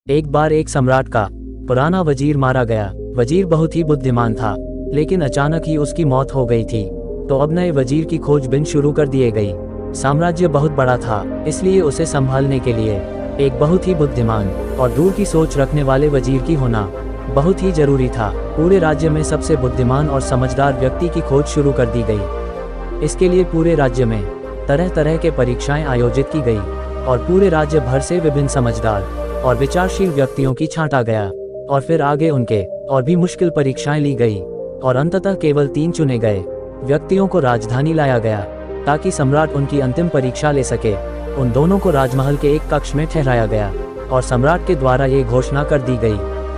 एक बार एक सम्राट का पुराना वजीर मारा गया। वजीर बहुत ही बुद्धिमान था, लेकिन अचानक ही उसकी मौत हो गई थी। तो अब नए वजीर की खोजबीन शुरू कर दिए गई। साम्राज्य बहुत बड़ा था, इसलिए उसे संभालने के लिए एक बहुत ही बुद्धिमान और दूर की सोच रखने वाले वजीर की होना बहुत ही जरूरी था। पूरे राज्य में सबसे बुद्धिमान और समझदार व्यक्ति की खोज शुरू कर दी गई। इसके लिए पूरे राज्य में तरह तरह के परीक्षाएं आयोजित की गई और पूरे राज्य भर से विभिन्न समझदार और विचारशील व्यक्तियों की छांटा गया। और फिर आगे उनके और भी मुश्किल परीक्षाएं ली गई और अंततः केवल 3 चुने गए व्यक्तियों को राजधानी लाया गया ताकि सम्राट उनकी अंतिम परीक्षा ले सके। उन दोनों को राजमहल के एक कक्ष में ठहराया गया और सम्राट के द्वारा ये घोषणा कर दी गई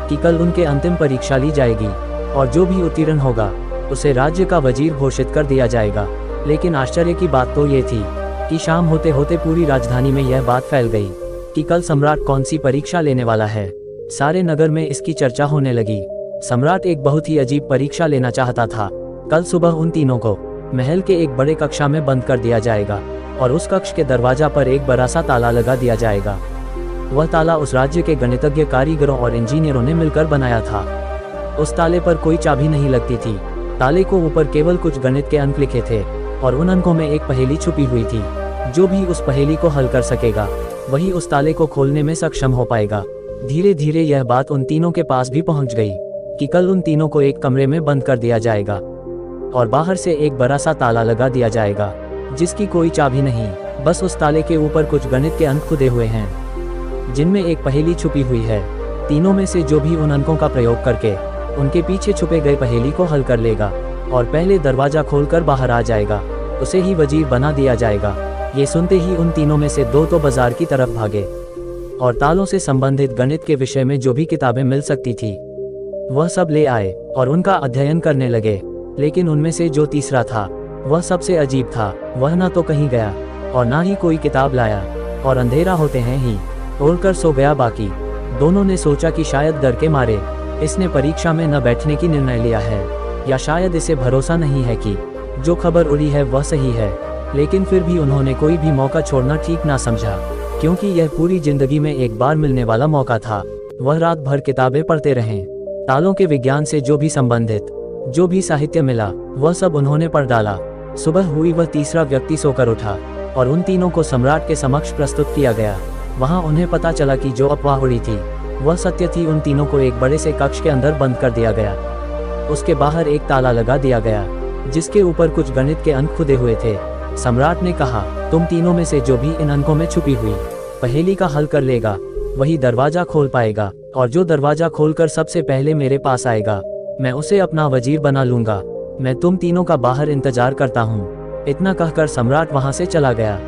कि कल उनके अंतिम परीक्षा ली जाएगी और जो भी उत्तीर्ण होगा उसे राज्य का वजीर घोषित कर दिया जाएगा। लेकिन आश्चर्य की बात तो ये थी कि शाम होते होते पूरी राजधानी में यह बात फैल गई कि कल सम्राट कौन सी परीक्षा लेने वाला है। सारे नगर में इसकी चर्चा होने लगी। सम्राट एक बहुत ही अजीब परीक्षा लेना चाहता था। कल सुबह उन तीनों को महल के एक बड़े कक्षा में बंद कर दिया जाएगा और उस कक्ष के दरवाजा पर एक बड़ा सा ताला लगा दिया जाएगा। वह ताला उस राज्य के गणितज्ञ कारीगरों और इंजीनियरों ने मिलकर बनाया था। उस ताले पर कोई चाबी नहीं लगती थी। ताले को ऊपर केवल कुछ गणित के अंक लिखे थे और उन अंकों में एक पहेली छुपी हुई थी। जो भी उस पहेली को हल कर सकेगा वही उस ताले को खोलने में सक्षम हो पाएगा। धीरे धीरे यह बात उन तीनों के पास भी पहुंच गई कि कल उन तीनों को एक कमरे में बंद कर दिया जाएगा और बाहर से एक बड़ा सा ताला लगा दिया जाएगा जिसकी कोई चाबी नहीं, बस उस ताले के ऊपर कुछ गणित के अंक खुदे हुए हैं जिनमें एक पहेली छुपी हुई है। तीनों में से जो भी उन अंकों का प्रयोग करके उनके पीछे छुपे गए पहेली को हल कर लेगा और पहले दरवाजा खोलकर बाहर आ जाएगा उसे ही वजीर बना दिया जाएगा। ये सुनते ही उन तीनों में से 2 तो बाजार की तरफ भागे और तालों से संबंधित गणित के विषय में जो भी किताबें मिल सकती थी वह सब ले आए और उनका अध्ययन करने लगे। लेकिन उनमें से जो तीसरा था वह सबसे अजीब था। वह ना तो कहीं गया और ना ही कोई किताब लाया और अंधेरा होते हैं ही तोड़कर सो गया। बाकी दोनों ने सोचा कि शायद डर के मारे इसने परीक्षा में न बैठने की निर्णय लिया है, या शायद इसे भरोसा नहीं है कि जो खबर उड़ी है वह सही है। लेकिन फिर भी उन्होंने कोई भी मौका छोड़ना ठीक ना समझा, क्योंकि यह पूरी जिंदगी में एक बार मिलने वाला मौका था। वह रात भर किताबें पढ़ते रहे। तालों के विज्ञान से जो भी संबंधित जो भी साहित्य मिला वह सब उन्होंने पढ़ डाला। सुबह हुई, वह तीसरा व्यक्ति सोकर उठा और उन तीनों को सम्राट के समक्ष प्रस्तुत किया गया। वहां उन्हें पता चला कि जो अफवाह उड़ी थी वह सत्य थी। उन तीनों को एक बड़े से कक्ष के अंदर बंद कर दिया गया। उसके बाहर एक ताला लगा दिया गया जिसके ऊपर कुछ गणित के अंक खुदे हुए थे। सम्राट ने कहा, तुम तीनों में से जो भी इन अंकों में छुपी हुई पहेली का हल कर लेगा वही दरवाजा खोल पाएगा, और जो दरवाजा खोलकर सबसे पहले मेरे पास आएगा मैं उसे अपना वजीर बना लूंगा। मैं तुम तीनों का बाहर इंतजार करता हूँ। इतना कहकर सम्राट वहां से चला गया।